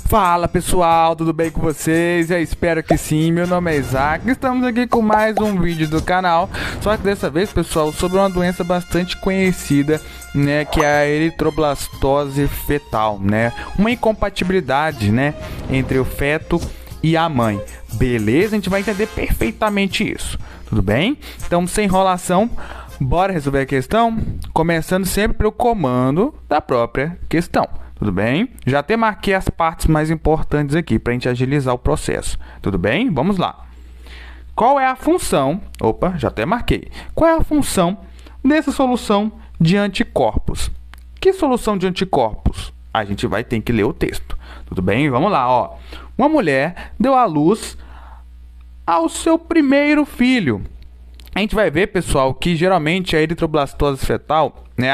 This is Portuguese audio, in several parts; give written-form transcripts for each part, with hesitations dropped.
Fala pessoal, tudo bem com vocês? Eu espero que sim, meu nome é Isaac. Estamos aqui com mais um vídeo do canal. Só que dessa vez, pessoal, sobre uma doença bastante conhecida, né, que é a eritroblastose fetal, né? Uma incompatibilidade, né, entre o feto e a mãe. Beleza? A gente vai entender perfeitamente isso. Tudo bem? Então, sem enrolação, bora resolver a questão? Começando sempre pelo comando da própria questão. Tudo bem? Já até marquei as partes mais importantes aqui para a gente agilizar o processo. Tudo bem? Vamos lá. Qual é a função? Opa, já até marquei. Qual é a função dessa solução de anticorpos? Que solução de anticorpos? A gente vai ter que ler o texto. Tudo bem? Vamos lá, ó. Uma mulher deu à luz ao seu primeiro filho. A gente vai ver, pessoal, que geralmente a eritroblastose fetal, né,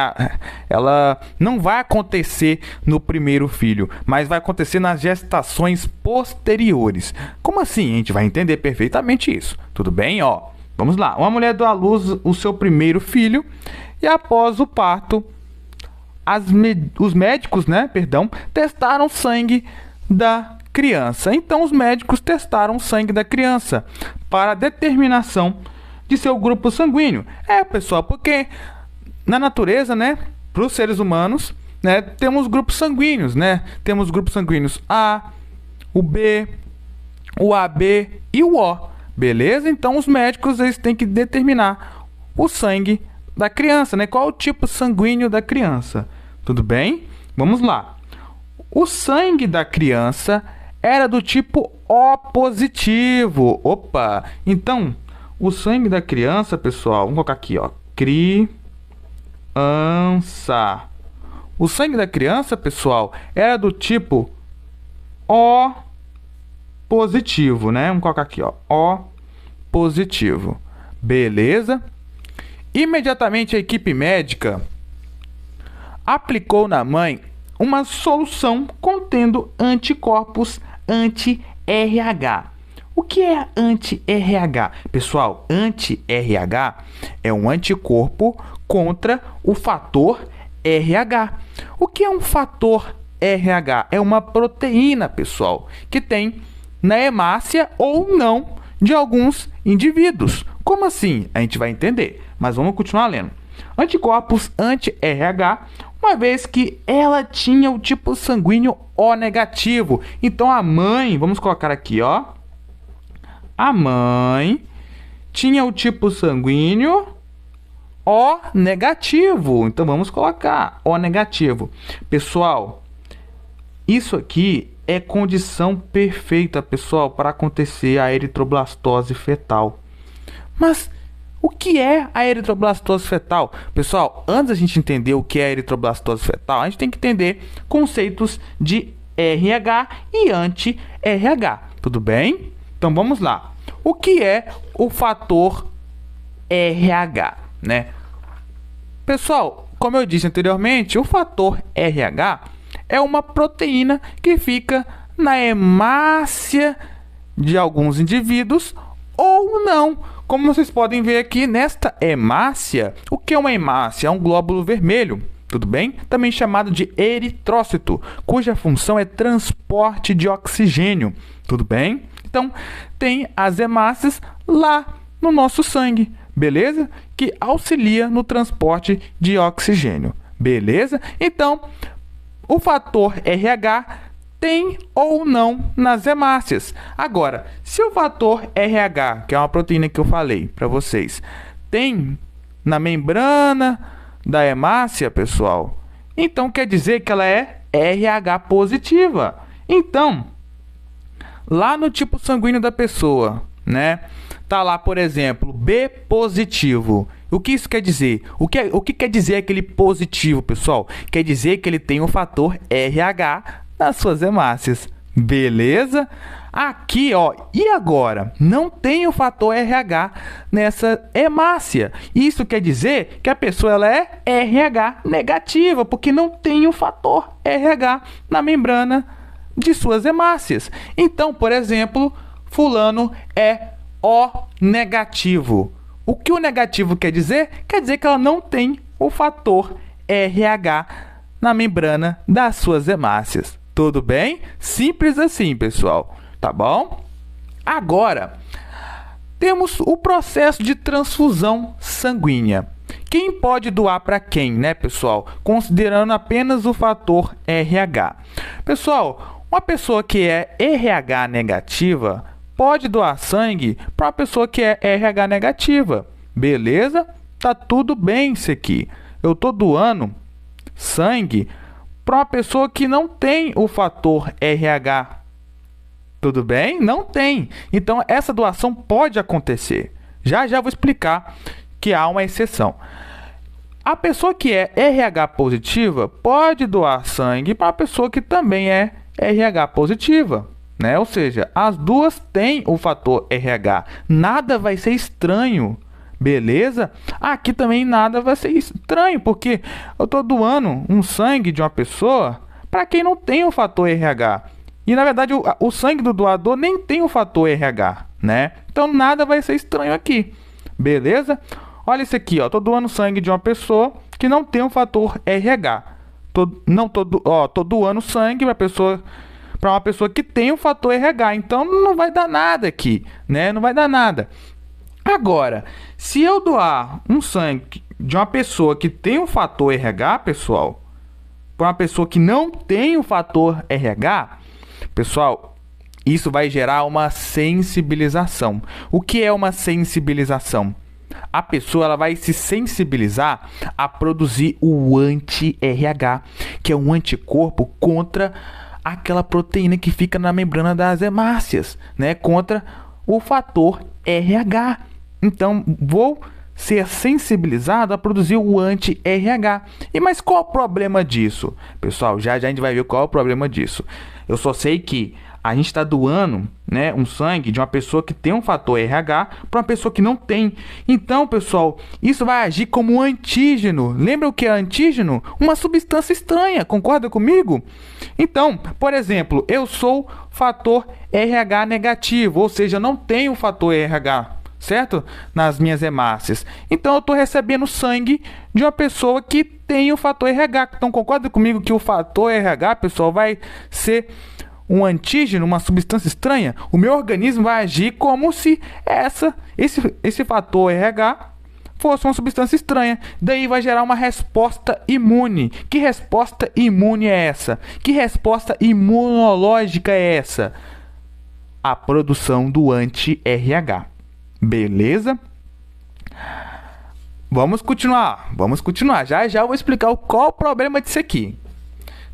ela não vai acontecer no primeiro filho, mas vai acontecer nas gestações posteriores. Como assim? A gente vai entender perfeitamente isso. Tudo bem? Ó, vamos lá. Uma mulher deu à luz o seu primeiro filho e após o parto, os médicos, testaram o sangue da criança. Então, os médicos testaram o sangue da criança para a determinação de seu grupo sanguíneo. Pessoal, porque na natureza, para os seres humanos, temos grupos sanguíneos, Temos grupos sanguíneos A, o B, o AB e o O. Beleza? Então, os médicos eles têm que determinar o sangue da criança, Qual é o tipo sanguíneo da criança? Tudo bem? Vamos lá. O sangue da criança era do tipo O positivo. Opa! Então, o sangue da criança, pessoal, vamos colocar aqui, ó, criança. O sangue da criança, pessoal, era do tipo O positivo, Vamos colocar aqui, ó, O positivo. Beleza? Imediatamente a equipe médica aplicou na mãe uma solução contendo anticorpos anti-RH. O que é anti-RH? Pessoal, anti-RH é um anticorpo contra o fator RH. O que é um fator RH? É uma proteína, pessoal, que tem na hemácia ou não de alguns indivíduos. Como assim? A gente vai entender, mas vamos continuar lendo. Anticorpos anti-RH, uma vez que ela tinha o tipo sanguíneo O negativo. Então, a mãe, vamos colocar aqui, ó. A mãe tinha o tipo sanguíneo O negativo. Então, vamos colocar O negativo. Pessoal, isso aqui é condição perfeita, pessoal, para acontecer a eritroblastose fetal. Mas o que é a eritroblastose fetal? Pessoal, antes da gente entender o que é a eritroblastose fetal, a gente tem que entender conceitos de RH e anti-RH. Tudo bem? Então, vamos lá. O que é o fator RH, Pessoal, como eu disse anteriormente, o fator RH é uma proteína que fica na hemácia de alguns indivíduos ou não. Como vocês podem ver aqui nesta hemácia, o que é uma hemácia? É um glóbulo vermelho, tudo bem? Também chamado de eritrócito, cuja função é transporte de oxigênio, tudo bem? Então, tem as hemácias lá no nosso sangue, beleza? Que auxilia no transporte de oxigênio, beleza? Então, o fator RH tem ou não nas hemácias. Agora, se o fator RH, que é uma proteína que eu falei para vocês, tem na membrana da hemácia, pessoal, então quer dizer que ela é RH positiva. Então, lá no tipo sanguíneo da pessoa, tá lá, por exemplo, B positivo. O que isso quer dizer? O que quer dizer aquele positivo, pessoal? Quer dizer que ele tem o fator RH nas suas hemácias. Beleza? Aqui, ó, e agora? Não tem o fator RH nessa hemácia. Isso quer dizer que a pessoa ela é RH negativa, porque não tem o fator RH na membrana de suas hemácias. Então, por exemplo, fulano é O negativo. O que o negativo quer dizer? Quer dizer que ela não tem o fator RH na membrana das suas hemácias. Tudo bem? Simples assim, pessoal, tá bom? Agora, temos o processo de transfusão sanguínea. Quem pode doar para quem, né, pessoal? Considerando apenas o fator RH. Pessoal, uma pessoa que é RH negativa pode doar sangue para uma pessoa que é RH negativa. Beleza? Tá tudo bem isso aqui. Eu tô doando sangue para uma pessoa que não tem o fator RH. Tudo bem? Não tem. Então, essa doação pode acontecer. Já vou explicar que há uma exceção. A pessoa que é RH positiva pode doar sangue para a pessoa que também é RH positiva, né? Ou seja, as duas têm o fator RH. Nada vai ser estranho, beleza? Aqui também nada vai ser estranho, porque eu estou doando um sangue de uma pessoa para quem não tem o fator RH. E, na verdade, o sangue do doador nem tem o fator RH, né? Então, nada vai ser estranho aqui, beleza? Olha isso aqui, ó. Tô doando sangue de uma pessoa que não tem o fator RH. Tô doando sangue para uma pessoa que tem o fator RH. Então, não vai dar nada aqui, né? Não vai dar nada. Agora, se eu doar um sangue de uma pessoa que tem o fator RH, pessoal, para uma pessoa que não tem o fator RH, pessoal, isso vai gerar uma sensibilização. O que é uma sensibilização? A pessoa ela vai se sensibilizar a produzir o anti-RH, que é um anticorpo contra aquela proteína que fica na membrana das hemácias, né? Contra o fator RH. Então, vou ser sensibilizado a produzir o anti-RH. Mas qual é o problema disso? Pessoal, já a gente vai ver qual é o problema disso. Eu só sei que a gente está doando, né, um sangue de uma pessoa que tem um fator RH para uma pessoa que não tem. Então, pessoal, isso vai agir como um antígeno. Lembra o que é antígeno? Uma substância estranha, concorda comigo? Então, por exemplo, eu sou fator RH negativo, ou seja, não tenho o fator RH, certo? Nas minhas hemácias. Então, eu estou recebendo sangue de uma pessoa que tem o fator RH. Então, concorda comigo que o fator RH, pessoal, vai ser um antígeno, uma substância estranha? O meu organismo vai agir como se esse fator RH fosse uma substância estranha. Daí vai gerar uma resposta imune. Que resposta imune é essa? Que resposta imunológica é essa? A produção do anti-RH. Beleza? Vamos continuar. Já eu vou explicar qual o problema disso aqui.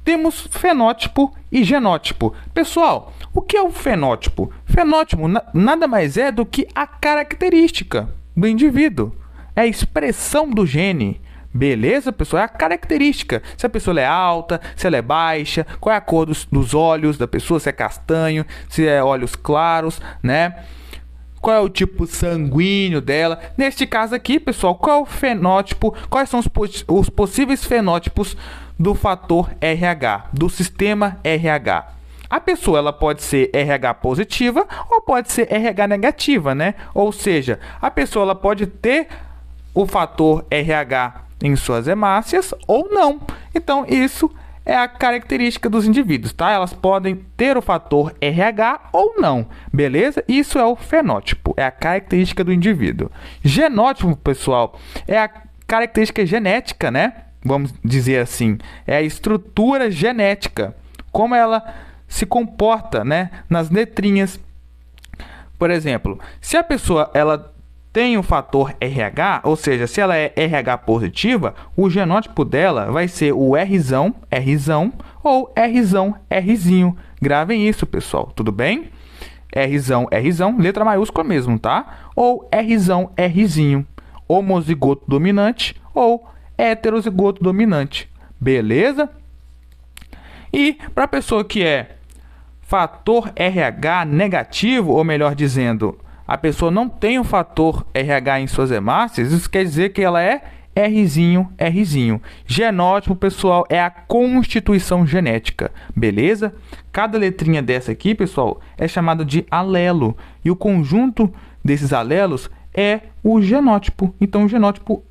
Temos fenótipo e genótipo. Pessoal, o que é o fenótipo? Fenótipo nada mais é do que a característica do indivíduo. É a expressão do gene. Beleza, pessoal? É a característica. Se a pessoa é alta, se ela é baixa, qual é a cor dos olhos da pessoa, se é castanho, se é olhos claros, né? Qual é o tipo sanguíneo dela. Neste caso aqui, pessoal, qual é o fenótipo? Quais são os possíveis fenótipos do fator RH, do sistema RH? A pessoa ela pode ser RH positiva ou pode ser RH negativa, né? Ou seja, a pessoa ela pode ter o fator RH em suas hemácias ou não. Então, isso é a característica dos indivíduos, tá? Elas podem ter o fator RH ou não, beleza? Isso é o fenótipo, é a característica do indivíduo. Genótipo, pessoal, é a característica genética, né? Vamos dizer assim, é a estrutura genética, como ela se comporta, né? Nas letrinhas. Por exemplo, se a pessoa ela tem o fator RH, ou seja, se ela é RH positiva, o genótipo dela vai ser o Rzão, Rzão ou Rzão, Rzinho. Gravem isso, pessoal, tudo bem? Rzão, Rzão, letra maiúscula mesmo, tá? Ou Rzão, Rzinho, homozigoto dominante ou heterozigoto dominante, beleza? E para a pessoa que é fator RH negativo, ou melhor dizendo, a pessoa não tem o fator RH em suas hemácias, isso quer dizer que ela é Rzinho, Rzinho. Genótipo, pessoal, é a constituição genética, beleza? Cada letrinha dessa aqui, pessoal, é chamada de alelo. E o conjunto desses alelos é o genótipo. Então, o genótipo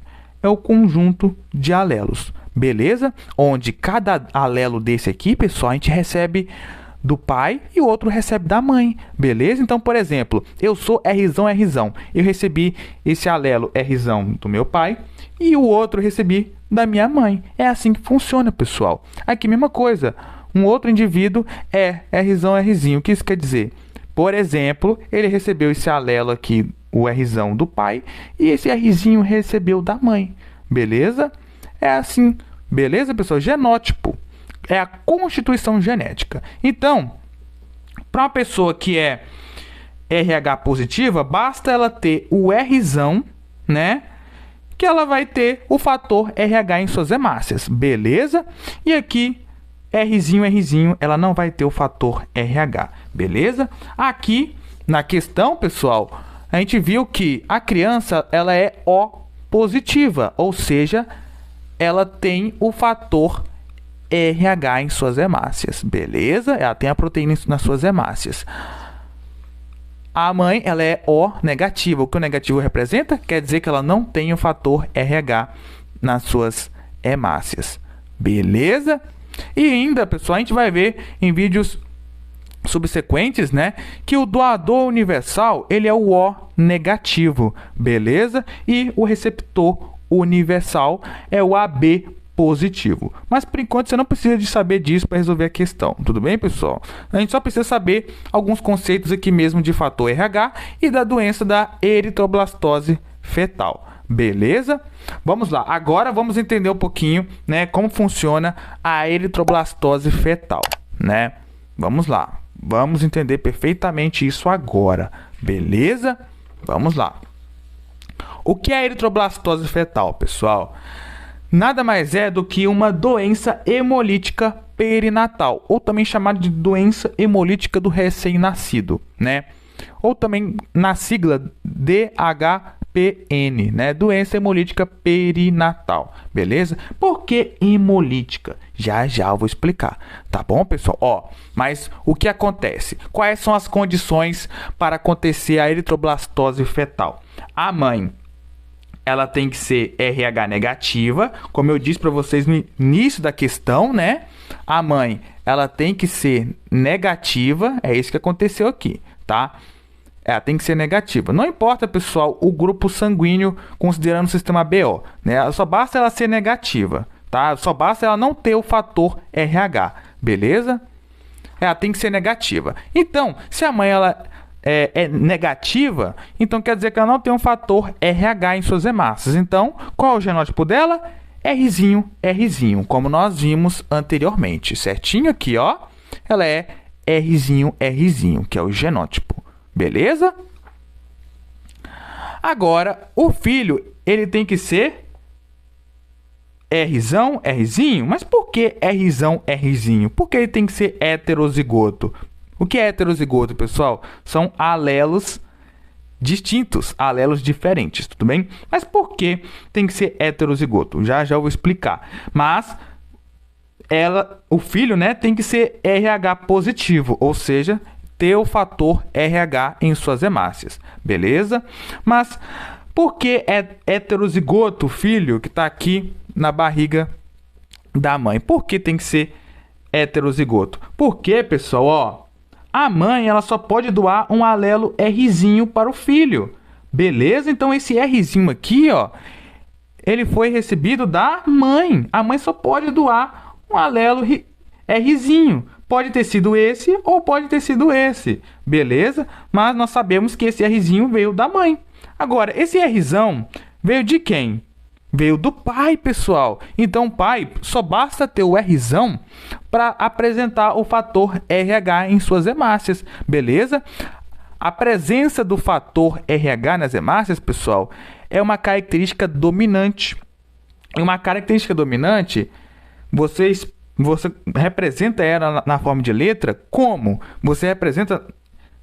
é o conjunto de alelos, beleza? Onde cada alelo desse aqui, pessoal, a gente recebe do pai e o outro recebe da mãe, beleza? Então, por exemplo, eu sou Rzão, eu recebi esse alelo Rzão do meu pai e o outro recebi da minha mãe. É assim que funciona, pessoal. Aqui, mesma coisa, um outro indivíduo é Rzão. O que isso quer dizer? Por exemplo, ele recebeu esse alelo aqui, o Rzão do pai, e esse Rzinho recebeu da mãe, beleza? É assim, beleza, pessoal? Genótipo é a constituição genética. Então, para uma pessoa que é RH positiva, basta ela ter o Rzão, né? Que ela vai ter o fator RH em suas hemácias, beleza? E aqui, Rzinho, ela não vai ter o fator RH, beleza? Aqui, na questão, pessoal, a gente viu que a criança, ela é O positiva, ou seja, ela tem o fator RH em suas hemácias, beleza? Ela tem a proteína nas suas hemácias. A mãe, ela é O negativa. O que o negativo representa? Quer dizer que ela não tem o fator RH nas suas hemácias, beleza? E ainda, pessoal, a gente vai ver em vídeos subsequentes, né, que o doador universal, ele é o O negativo, beleza? E o receptor universal é o AB positivo. Mas por enquanto você não precisa de saber disso para resolver a questão, tudo bem, pessoal? A gente só precisa saber alguns conceitos aqui mesmo de fator RH e da doença da eritroblastose fetal. Beleza? Vamos lá. Agora vamos entender um pouquinho, né, como funciona a eritroblastose fetal, né? Vamos lá. Vamos entender perfeitamente isso agora. Beleza? Vamos lá. O que é a eritroblastose fetal, pessoal? Nada mais é do que uma doença hemolítica perinatal, ou também chamada de doença hemolítica do recém-nascido, né? Ou também na sigla DHPN, né? Doença hemolítica perinatal, beleza? Por que hemolítica? Já eu vou explicar, tá bom, pessoal? Ó, mas o que acontece? Quais são as condições para acontecer a eritroblastose fetal? A mãe, ela tem que ser RH negativa, como eu disse para vocês no início da questão, né? A mãe, ela tem que ser negativa, é isso que aconteceu aqui, tá? Ela tem que ser negativa. Não importa, pessoal, o grupo sanguíneo considerando o sistema BO, né? Só basta ela ser negativa, tá? Só basta ela não ter o fator RH, beleza? Ela tem que ser negativa. Então, se a mãe ela é negativa, então quer dizer que ela não tem um fator RH em suas hemácias. Então, qual é o genótipo dela? Rzinho, como nós vimos anteriormente, certinho aqui, ó. Ela é Rzinho, que é o genótipo, beleza? Agora, o filho, ele tem que ser Rzinho, mas por que Rzinho? Porque ele tem que ser heterozigoto. O que é heterozigoto, pessoal? São alelos distintos, alelos diferentes, tudo bem? Mas por que tem que ser heterozigoto? Já eu vou explicar. Mas o filho, né, tem que ser RH positivo, ou seja, ter o fator RH em suas hemácias, beleza? Mas por que é heterozigoto o filho que está aqui na barriga da mãe? Por que tem que ser heterozigoto? Porque, pessoal, ó, a mãe, ela só pode doar um alelo Rzinho para o filho, beleza? Então, esse Rzinho aqui, ó, ele foi recebido da mãe. A mãe só pode doar um alelo Rzinho. Pode ter sido esse ou pode ter sido esse, beleza? Mas nós sabemos que esse Rzinho veio da mãe. Agora, esse Rzão veio de quem? Veio do pai, pessoal. Então, o pai só basta ter o Rzão para apresentar o fator RH em suas hemácias, beleza? A presença do fator RH nas hemácias, pessoal, é uma característica dominante. E uma característica dominante, você representa ela na forma de letra como? Você representa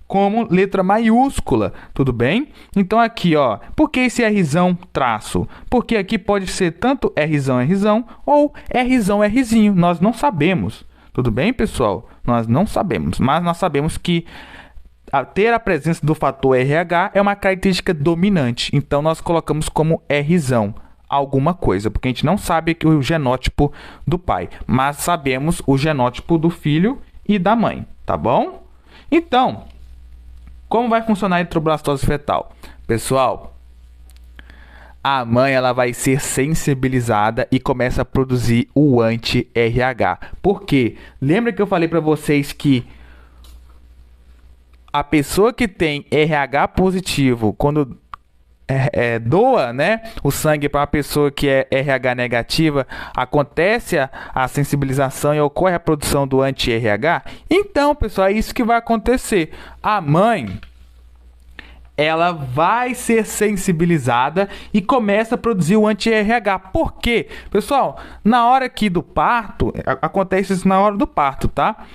como letra maiúscula, tudo bem? Então aqui, ó, por que esse Rzão traço? Porque aqui pode ser tanto Rzão ou Rzinho, nós não sabemos, tudo bem, pessoal? Nós não sabemos, mas nós sabemos que ter a presença do fator RH é uma característica dominante, então nós colocamos como Rzão alguma coisa, porque a gente não sabe que o genótipo do pai, mas sabemos o genótipo do filho e da mãe, tá bom? Então, como vai funcionar a eritroblastose fetal? Pessoal, a mãe ela vai ser sensibilizada e começa a produzir o anti-RH. Por quê? Lembra que eu falei para vocês que a pessoa que tem RH positivo, quando doa, né, o sangue para uma pessoa que é RH negativa, acontece a sensibilização e ocorre a produção do anti-RH? Então, pessoal, é isso que vai acontecer. A mãe ela vai ser sensibilizada e começa a produzir o anti-RH. Por quê? Pessoal, na hora aqui do parto, acontece isso na hora do parto, tá?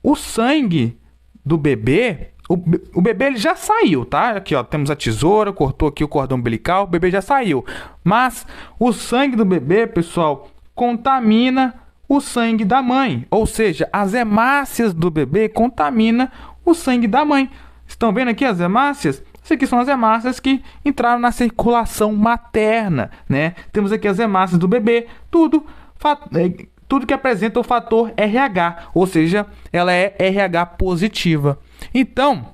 O sangue do bebê, o bebê ele já saiu, tá? Aqui, ó, temos a tesoura, cortou aqui o cordão umbilical, o bebê já saiu. Mas o sangue do bebê, pessoal, contamina o sangue da mãe. Ou seja, as hemácias do bebê contaminam o sangue da mãe. Estão vendo aqui as hemácias? Isso aqui são as hemácias que entraram na circulação materna, né? Temos aqui as hemácias do bebê, tudo que apresenta o fator RH, ou seja, ela é RH positiva. Então,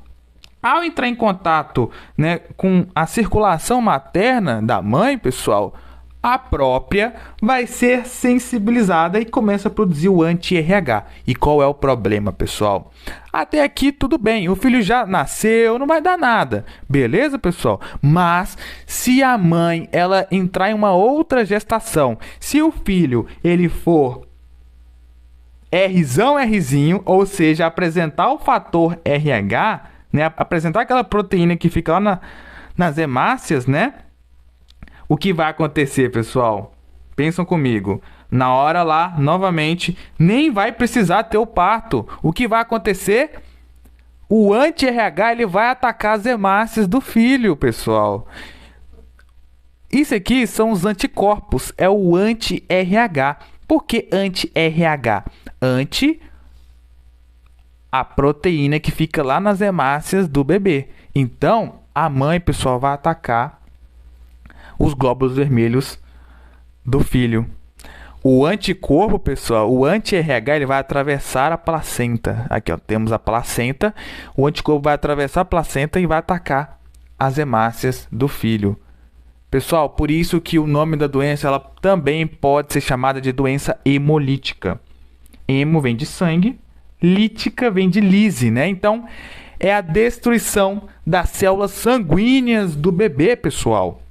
ao entrar em contato, né, com a circulação materna da mãe, pessoal, a própria vai ser sensibilizada e começa a produzir o anti-RH. E qual é o problema, pessoal? Até aqui tudo bem, o filho já nasceu, não vai dar nada. Beleza, pessoal? Mas se a mãe ela entrar em uma outra gestação, se o filho ele for Rzinho, ou seja, apresentar o fator RH, né, apresentar aquela proteína que fica lá nas hemácias, né? O que vai acontecer, pessoal? Pensam comigo. Na hora lá, novamente, nem vai precisar ter o parto. O que vai acontecer? O anti-RH ele vai atacar as hemácias do filho, pessoal. Isso aqui são os anticorpos, é o anti-RH. Por que anti-RH? Anti a proteína que fica lá nas hemácias do bebê. Então, a mãe, pessoal, vai atacar os glóbulos vermelhos do filho. O anticorpo, pessoal, o anti-RH, ele vai atravessar a placenta. Aqui, ó, temos a placenta. O anticorpo vai atravessar a placenta e vai atacar as hemácias do filho. Pessoal, por isso que o nome da doença ela também pode ser chamada de doença hemolítica. Hemo vem de sangue, lítica vem de lise, né? Então, é a destruição das células sanguíneas do bebê, pessoal.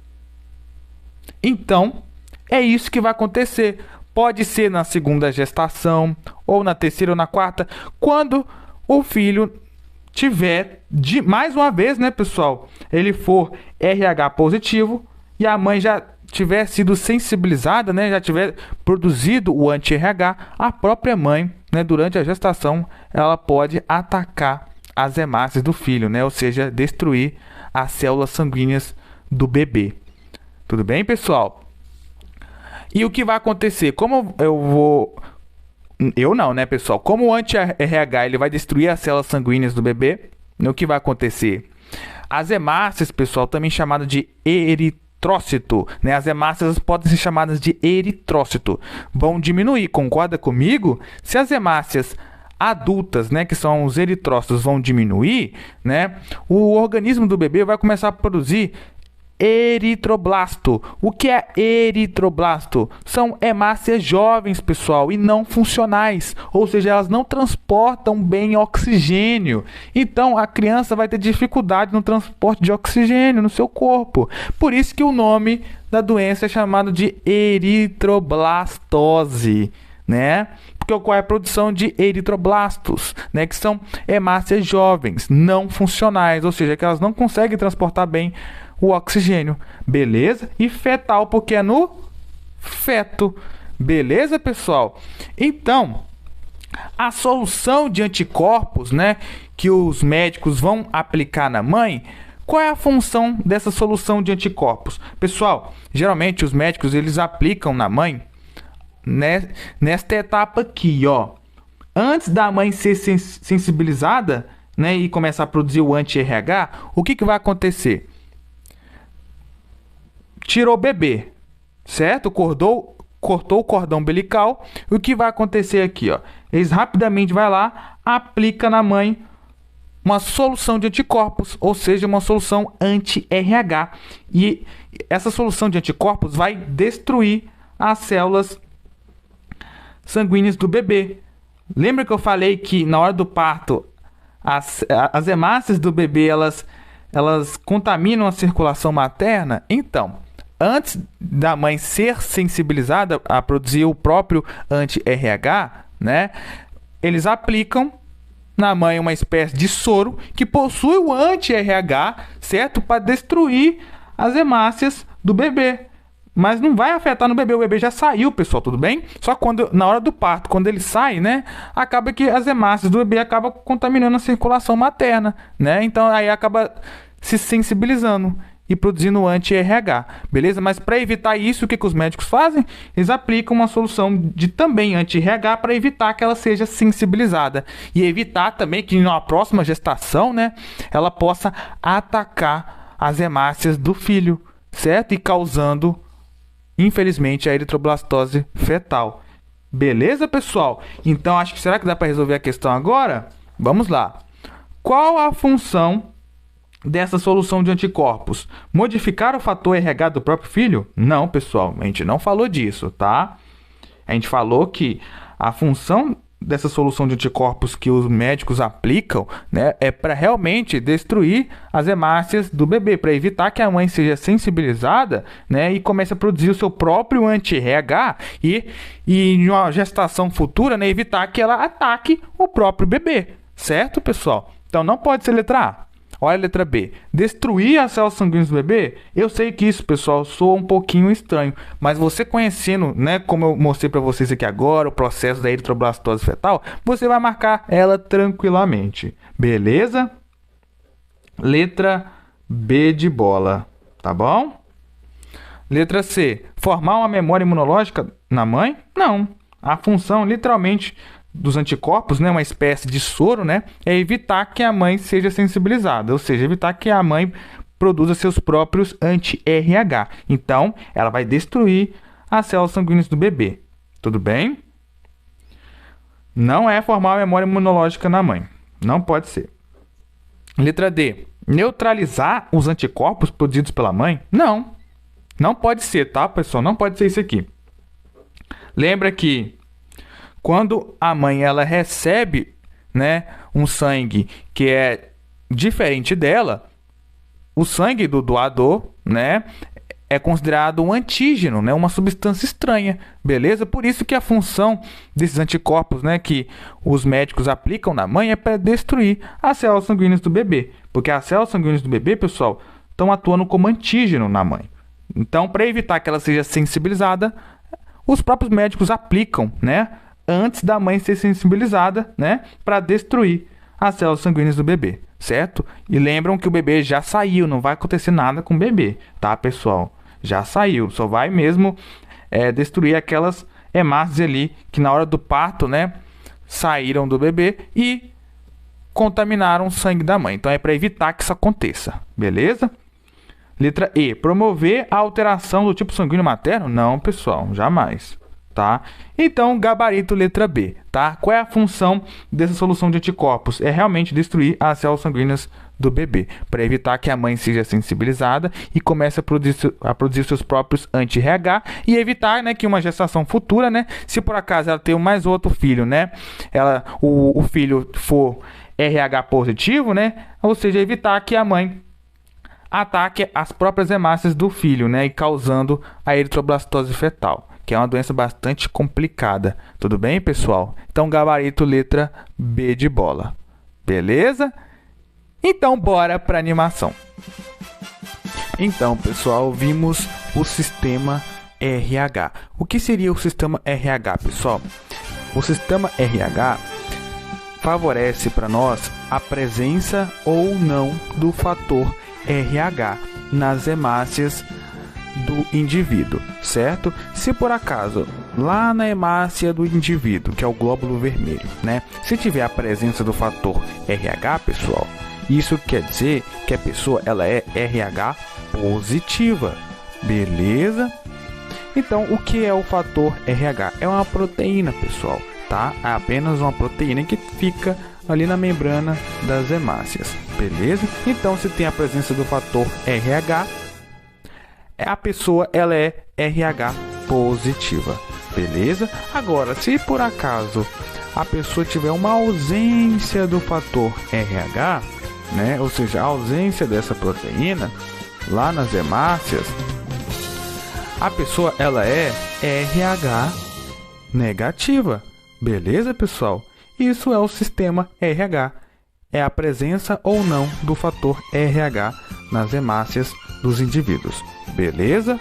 Então, é isso que vai acontecer. Pode ser na segunda gestação, ou na terceira ou na quarta, quando o filho tiver, mais uma vez, né, pessoal, ele for RH positivo e a mãe já tiver sido sensibilizada, né, já tiver produzido o anti-RH, a própria mãe, né, durante a gestação, ela pode atacar as hemácias do filho, né, ou seja, destruir as células sanguíneas do bebê. Tudo bem, pessoal? E o que vai acontecer? Como eu não, né, pessoal? Como o anti-RH ele vai destruir as células sanguíneas do bebê, o que vai acontecer? As hemácias, pessoal, também chamadas de eritrócito, né? As hemácias podem ser chamadas de eritrócito. Vão diminuir, concorda comigo? Se as hemácias adultas, né, que são os eritrócitos, vão diminuir, né? O organismo do bebê vai começar a produzir eritroblasto. O que é eritroblasto? São hemácias jovens, pessoal, e não funcionais, ou seja, elas não transportam bem oxigênio. Então a criança vai ter dificuldade no transporte de oxigênio no seu corpo. Por isso que o nome da doença é chamado de eritroblastose, né? Porque ocorre a produção de eritroblastos, né, que são hemácias jovens, não funcionais, ou seja, que elas não conseguem transportar bem o oxigênio, beleza? E fetal, porque é no feto, beleza, pessoal? Então, a solução de anticorpos, né, que os médicos vão aplicar na mãe, qual é a função dessa solução de anticorpos? Pessoal, geralmente os médicos eles aplicam na mãe, né, nesta etapa aqui, ó. Antes da mãe ser sensibilizada, né, e começar a produzir o anti-RH, o que vai acontecer? Tirou o bebê, certo? Cortou o cordão umbilical. O que vai acontecer aqui, ó? Eles rapidamente vai lá, aplica na mãe uma solução de anticorpos, ou seja, uma solução anti-RH. E essa solução de anticorpos vai destruir as células sanguíneas do bebê. Lembra que eu falei que na hora do parto as hemácias do bebê elas contaminam a circulação materna? Então, antes da mãe ser sensibilizada a produzir o próprio anti-RH, né, eles aplicam na mãe uma espécie de soro que possui o anti-RH, certo? Para destruir as hemácias do bebê. Mas não vai afetar no bebê, o bebê já saiu, pessoal, tudo bem? Só quando, na hora do parto, quando ele sai, né, acaba que as hemácias do bebê acabam contaminando a circulação materna, né? Então aí acaba se sensibilizando e produzindo anti-RH, beleza? Mas para evitar isso, o que os médicos fazem? Eles aplicam uma solução de também anti-RH para evitar que ela seja sensibilizada e evitar também que na próxima gestação, né, ela possa atacar as hemácias do filho, certo? E causando, infelizmente, a eritroblastose fetal. Beleza, pessoal? Então, acho que será que dá para resolver a questão agora? Vamos lá. Qual a função dessa solução de anticorpos? Modificar o fator RH do próprio filho? Não, pessoal, a gente não falou disso, tá? A gente falou que a função dessa solução de anticorpos que os médicos aplicam, né, é para realmente destruir as hemácias do bebê, para evitar que a mãe seja sensibilizada, né, e comece a produzir o seu próprio anti-RH e em uma gestação futura, né, evitar que ela ataque o próprio bebê, certo, pessoal? Então não pode ser letra A. Olha a letra B. Destruir as células sanguíneas do bebê? Eu sei que isso, pessoal, soa um pouquinho estranho. Mas você conhecendo, né, como eu mostrei para vocês aqui agora, o processo da eritroblastose fetal, você vai marcar ela tranquilamente. Beleza? Letra B de bola. Tá bom? Letra C. Formar uma memória imunológica na mãe? Não. A função, literalmente, dos anticorpos, né, uma espécie de soro, né, é evitar que a mãe seja sensibilizada, ou seja, evitar que a mãe produza seus próprios anti-RH. Então, ela vai destruir as células sanguíneas do bebê. Tudo bem? Não é formar uma memória imunológica na mãe. Não pode ser. Letra D. Neutralizar os anticorpos produzidos pela mãe? Não. Não pode ser, tá, pessoal? Não pode ser isso aqui. Lembra que quando a mãe ela recebe, né, um sangue que é diferente dela, o sangue do doador, né, é considerado um antígeno, né, uma substância estranha, beleza? Por isso que a função desses anticorpos, né, que os médicos aplicam na mãe é para destruir as células sanguíneas do bebê, porque as células sanguíneas do bebê, pessoal, estão atuando como antígeno na mãe. Então, para evitar que ela seja sensibilizada, os próprios médicos aplicam, né, antes da mãe ser sensibilizada, né, para destruir as células sanguíneas do bebê, certo? E lembram que o bebê já saiu, não vai acontecer nada com o bebê, tá, pessoal? Já saiu, só vai mesmo destruir aquelas hemácias ali que na hora do parto, né, saíram do bebê e contaminaram o sangue da mãe. Então é para evitar que isso aconteça, beleza? Letra E. Promover a alteração do tipo sanguíneo materno? Não, pessoal, jamais. Tá? Então, gabarito letra B, tá? Qual é a função dessa solução de anticorpos? É realmente destruir as células sanguíneas do bebê, para evitar que a mãe seja sensibilizada e comece a produzir seus próprios anti-RH e evitar, né, que uma gestação futura, né, se por acaso ela tem mais outro filho, né, o filho for RH positivo, né, ou seja, evitar que a mãe ataque as próprias hemácias do filho, né, e causando a eritroblastose fetal, que é uma doença bastante complicada. Tudo bem, pessoal? Então, gabarito letra B de bola. Beleza? Então, bora para animação. Então, pessoal, vimos o sistema RH. O que seria o sistema RH, pessoal? O sistema RH favorece para nós a presença ou não do fator RH nas hemácias do indivíduo, certo? Se por acaso lá na hemácia do indivíduo, que é o glóbulo vermelho, né, se tiver a presença do fator RH, pessoal, isso quer dizer que a pessoa ela é RH positiva, beleza? Então, o que é o fator RH? É uma proteína, pessoal, tá? É apenas uma proteína que fica ali na membrana das hemácias, beleza? Então, se tem a presença do fator RH, a pessoa ela é RH positiva, beleza? Agora, se por acaso a pessoa tiver uma ausência do fator RH, né? Ou seja, a ausência dessa proteína lá nas hemácias, a pessoa ela é RH negativa, beleza, pessoal? Isso é o sistema RH, é a presença ou não do fator RH nas hemácias dos indivíduos, beleza?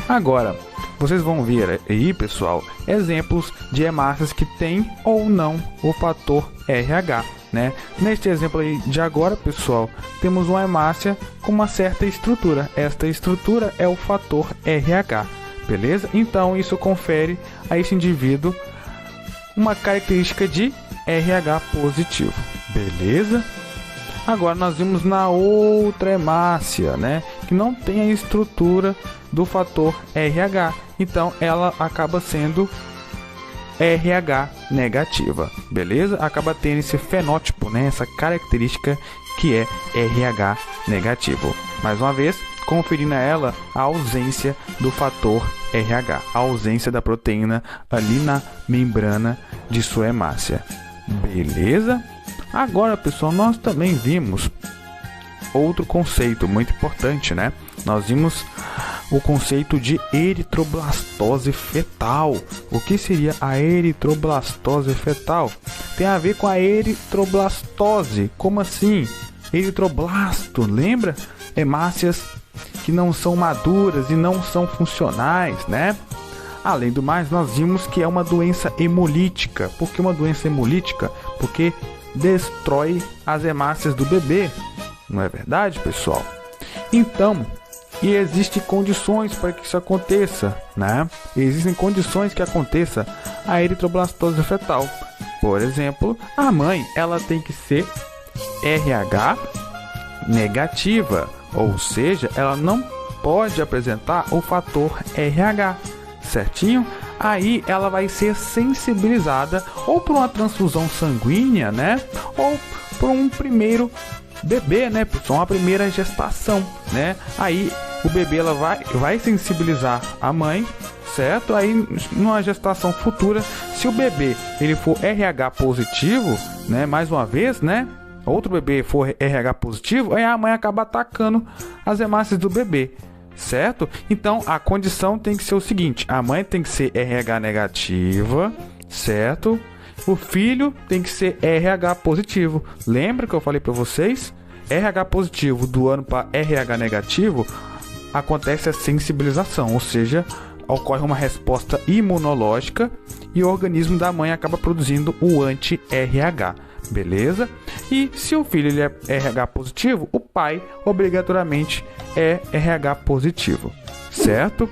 Agora, vocês vão ver aí, pessoal, exemplos de hemácias que têm ou não o fator RH, né? Neste exemplo aí de agora, pessoal, temos uma hemácia com uma certa estrutura. Esta estrutura é o fator RH, beleza? Então, isso confere a esse indivíduo uma característica de RH positivo, beleza? Agora nós vimos na outra hemácia, né, que não tem a estrutura do fator RH, então ela acaba sendo RH negativa, beleza? Acaba tendo esse fenótipo, né, essa característica que é RH negativo. Mais uma vez, conferindo a ela a ausência do fator RH, a ausência da proteína ali na membrana de sua hemácia, beleza? Agora, pessoal, nós também vimos outro conceito muito importante, né? Nós vimos o conceito de eritroblastose fetal. O que seria a eritroblastose fetal? Tem a ver com a eritroblastose. Como assim? Eritroblasto, lembra? Hemácias que não são maduras e não são funcionais, né? Além do mais, nós vimos que é uma doença hemolítica. Por que uma doença hemolítica? Porque destrói as hemácias do bebê, não é verdade, pessoal? Então, e existem condições para que isso aconteça, né? Existem condições que aconteça a eritroblastose fetal. Por exemplo, a mãe, ela tem que ser RH negativa, ou seja, ela não pode apresentar o fator RH, certinho? Aí ela vai ser sensibilizada ou por uma transfusão sanguínea, né? Ou por um primeiro bebê, né? Por uma primeira gestação, né? Aí o bebê ela vai sensibilizar a mãe, certo? Aí numa gestação futura, se o bebê ele for RH positivo, né? Mais uma vez, né? Outro bebê for RH positivo, aí a mãe acaba atacando as hemácias do bebê, certo? Então a condição tem que ser o seguinte: a mãe tem que ser RH negativa, certo? O filho tem que ser RH positivo. Lembra que eu falei para vocês? RH positivo do ano para RH negativo, acontece a sensibilização, ou seja, ocorre uma resposta imunológica e o organismo da mãe acaba produzindo o anti-RH, beleza? E se o filho ele é RH positivo, o pai obrigatoriamente é RH positivo, certo?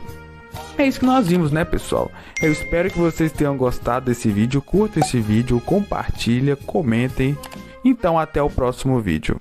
É isso que nós vimos, né, pessoal? Eu espero que vocês tenham gostado desse vídeo. Curta esse vídeo, compartilha, comentem. Então, até o próximo vídeo.